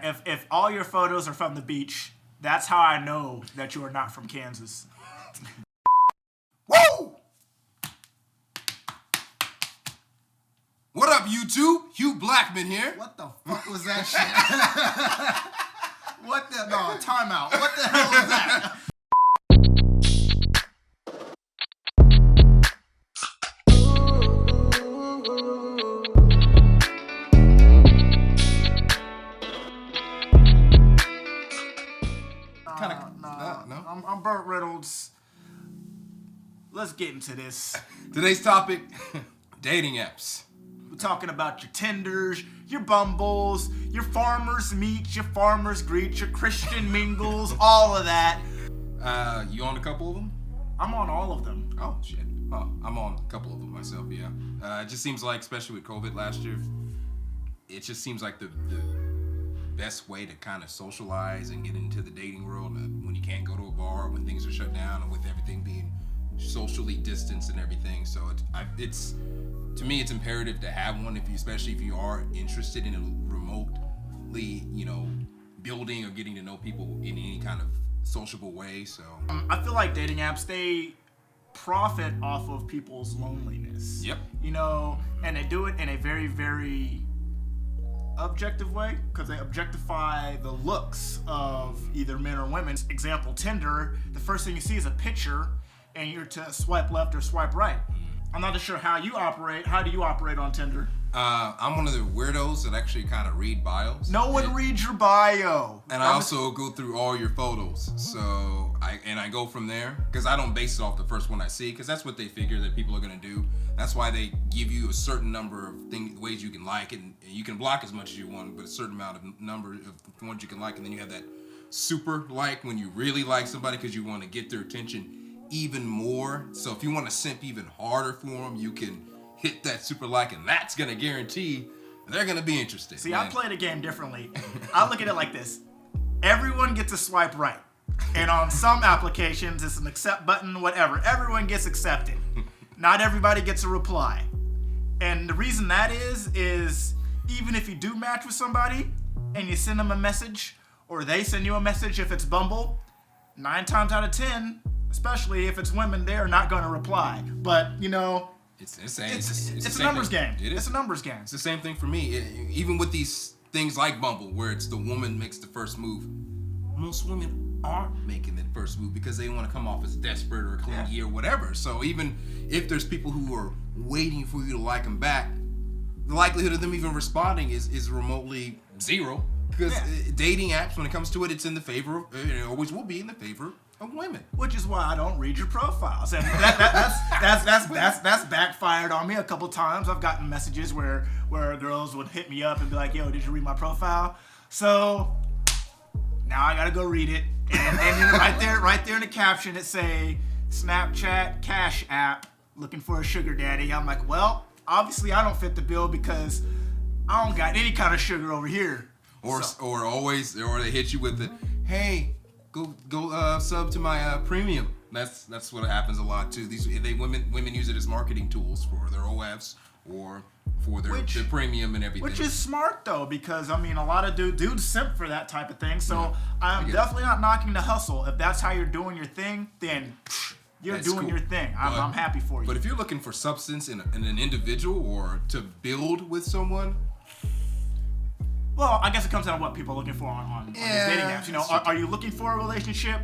If all your photos are from the beach, that's how I know that you are not from Kansas. Woo! What up, YouTube? Hugh Blackman here. What the fuck was that shit? What the... No, timeout. What the hell was that? No. I'm Burt Reynolds. Let's get into this. Today's topic, dating apps. We're talking about your Tinders, your Bumbles, your Farmers Meets, your Farmers Greets, your Christian Mingles, all of that. You on a couple of them? I'm on all of them. Oh, shit. Oh, I'm on a couple of them myself, yeah. It just seems like, especially with COVID last year, it just seems like the best way to kind of socialize and get into the dating world when you can't go to a bar, when things are shut down, and with everything being socially distanced and everything. So it's to me, it's imperative to have one, especially if you are interested in a remotely, building or getting to know people in any kind of sociable way. So I feel like dating apps, they profit off of people's loneliness. Yep. And they do it in a very, very objective way, because they objectify the looks of either men or women. Example, Tinder, the first thing you see is a picture and you're to swipe left or swipe right. I'm not sure how you operate. How do you operate on Tinder? I'm one of the weirdos that actually kind of read bios. No one reads your bio. And I also go through all your photos. So I go from there, because I don't base it off the first one I see, because that's what they figure that people are going to do. That's why they give you a certain number of ways you can like it, and you can block as much as you want, but a certain amount of number of ones you can like, and then you have that super like when you really like somebody because you want to get their attention even more. So if you want to simp even harder for them, you can hit that super like, and that's going to guarantee they're going to be interested. See, I play the game differently. I look at it like this. Everyone gets a swipe right. And on some applications, it's an accept button, whatever. Everyone gets accepted. Not everybody gets a reply. And the reason that is even if you do match with somebody and you send them a message, or they send you a message if it's Bumble, 9 times out of 10, especially if it's women, they're not going to reply. But, it's a numbers game. It's a numbers game. It's the same thing for me. Even with these things like Bumble, where it's the woman makes the first move, most women aren't making the first move because they want to come off as desperate or clingy or whatever. So even if there's people who are waiting for you to like them back, the likelihood of them even responding is remotely zero. Because dating apps, when it comes to it, it's in the favor of, it always will be in the favor of women. Which is why I don't read your profiles, and that's backfired on me a couple times. I've gotten messages where girls would hit me up and be like, "Yo, did you read my profile?" So now I gotta go read it, and right there in the caption it say Snapchat Cash App looking for a sugar daddy. I'm like, well, obviously I don't fit the bill because I don't got any kind of sugar over here. Or they hit you with the, hey, go sub to my premium. That's what happens a lot too. Women use it as marketing tools for their OFs or for their premium and everything. Which is smart though, because a lot of dudes simp for that type of thing. So I'm definitely not knocking the hustle. If that's how you're doing your thing, then you're doing cool. Your thing. I'm happy for you. But if you're looking for substance in an individual or to build with someone, well, I guess it comes down to what people are looking for on these dating apps. Are you looking for a relationship?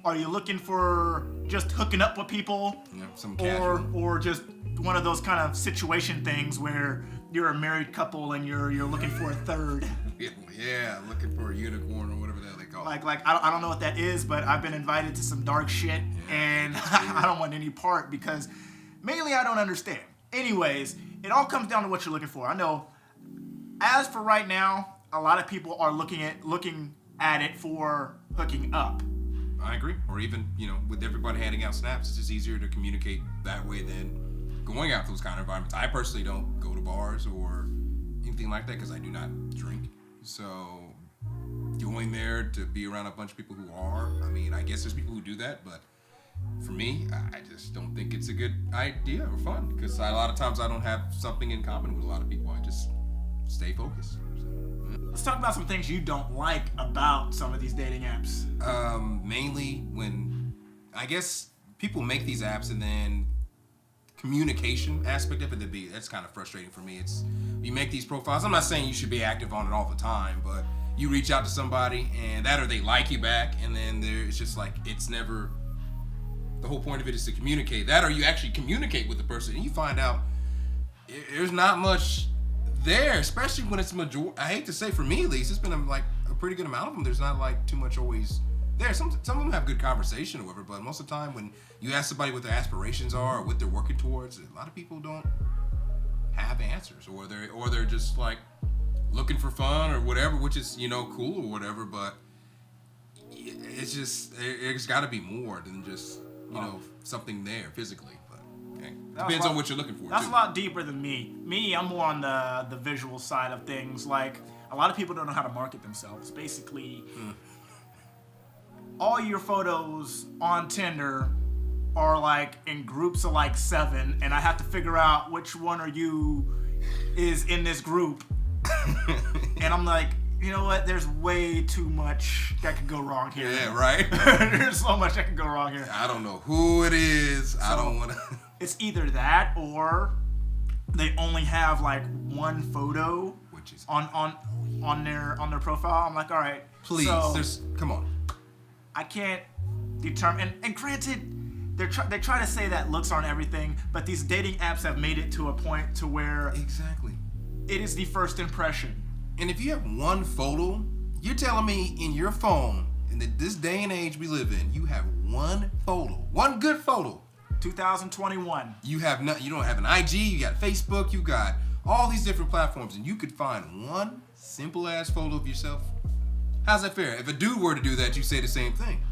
Are you looking for just hooking up with people? Yeah, some casual. Or just one of those kind of situation things where you're a married couple and you're looking for a third. Yeah, looking for a unicorn or whatever the hell they call it. Like I don't know what that is, but I've been invited to some dark shit, and I don't want any part because mainly I don't understand. Anyways, it all comes down to what you're looking for. I know. As for right now, a lot of people are looking at it for hooking up. I agree. Or even, with everybody handing out snaps, it's just easier to communicate that way than going out those kind of environments. I personally don't go to bars or anything like that because I do not drink. So going there to be around a bunch of people who are, I guess there's people who do that, but for me, I just don't think it's a good idea or fun because a lot of times I don't have something in common with a lot of people. I just stay focused. So, yeah. Let's talk about some things you don't like about some of these dating apps. Mainly when, I guess, people make these apps and then communication aspect of it, that's kind of frustrating for me. It's, you make these profiles. I'm not saying you should be active on it all the time, but you reach out to somebody and that or they like you back, and then it's just like, it's never, the whole point of it is to communicate. That or you actually communicate with the person and you find out there's not much there, especially when it's I hate to say, for me at least, it's been like a pretty good amount of them. There's not like too much always there. Some of them have good conversation or whatever, but most of the time when you ask somebody what their aspirations are or what they're working towards, a lot of people don't have answers, or they're just like looking for fun or whatever, which is, you know, cool or whatever, but it's just, there's got to be more than just, you know, something there physically. Okay. Depends on what you're looking for. That's a lot deeper than me. I'm more on the visual side of things. Like, a lot of people don't know how to market themselves. Basically, all your photos on Tinder are like in groups of like 7, and I have to figure out which one of you is in this group. And I'm like, you know what? There's way too much that could go wrong here. Yeah, right? There's so much that could go wrong here. I don't know who it is. I don't want to. It's either that or they only have like one photo, which is on their profile. I'm like, all right, please, so come on. I can't determine. And granted, they try to say that looks aren't everything, but these dating apps have made it to a point to where exactly it is the first impression. And if you have one photo, you're telling me in your phone, in this day and age we live in, you have one photo, one good photo. 2021. You don't have an IG, you got Facebook, you got all these different platforms, and you could find one simple ass photo of yourself. How's that fair? If a dude were to do that, you say the same thing.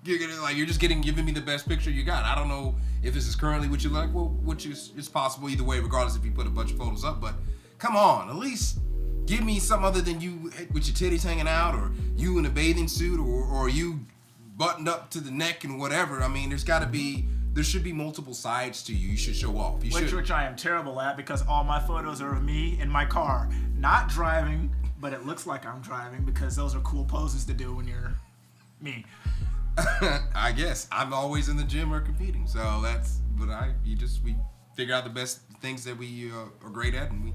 You're just giving me the best picture you got. I don't know if this is currently what you like, well, which is possible either way, regardless if you put a bunch of photos up, but come on, at least give me something other than you with your titties hanging out, or you in a bathing suit, or you buttoned up to the neck and whatever. I mean, there should be multiple sides to you. You should show off. Which I am terrible at, because all my photos are of me in my car, not driving, but it looks like I'm driving because those are cool poses to do when you're me. I guess I'm always in the gym or competing, so we figure out the best things that we are great at, and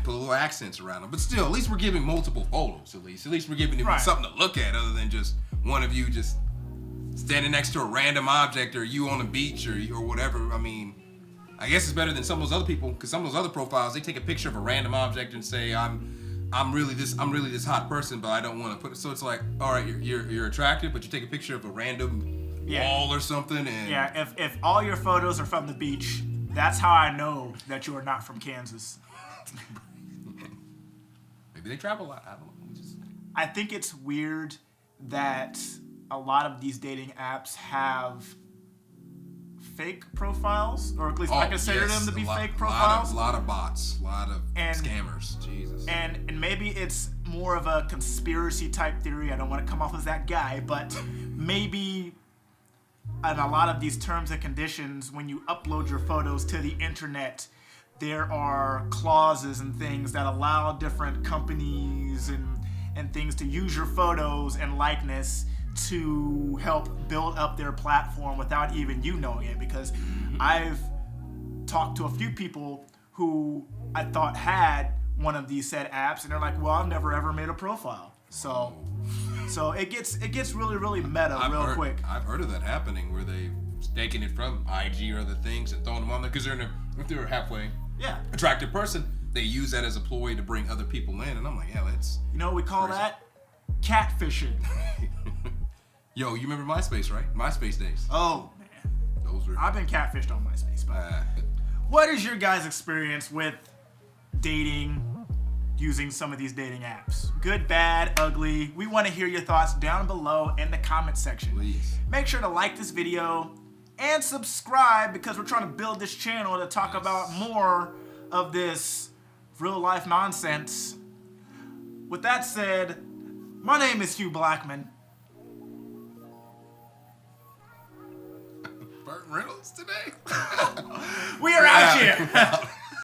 put little accents around them. But still, at least we're giving multiple photos. At least we're giving them something to look at, other than just one of you just standing next to a random object, or you on a beach, or whatever. I mean, I guess it's better than some of those other people, because some of those other profiles, they take a picture of a random object and say, I'm really this hot person, but I don't want to put it. So it's like, all right, you're attractive, but you take a picture of a random wall or something. And if all your photos are from the beach, that's how I know that you are not from Kansas. Maybe they travel a lot. I don't know. I think it's weird that a lot of these dating apps have fake profiles, or at least I consider them to be fake profiles. A lot of bots, a lot of scammers. Jesus. And maybe it's more of a conspiracy type theory. I don't want to come off as that guy, but maybe in a lot of these terms and conditions, when you upload your photos to the internet, there are clauses and things that allow different companies and things to use your photos and likeness to help build up their platform without even you knowing it. Because I've talked to a few people who I thought had one of these said apps, and they're like, well, I've never ever made a profile. So it gets really, really meta quick. I've heard of that happening, where they've taken it from IG or other things and thrown them on there, because if they're a halfway attractive person, they use that as a ploy to bring other people in. And I'm like, yeah, that's... You know what we call that? Catfishing. Yo, you remember MySpace, right? MySpace days. Oh, man. I've been catfished on MySpace. What is your guys' experience with dating using some of these dating apps? Good, bad, ugly? We want to hear your thoughts down below in the comment section. Please. Make sure to like this video and subscribe, because we're trying to build this channel to talk about more of this real life nonsense. With that said, my name is Hugh Blackman. Burt Reynolds today. We are out here.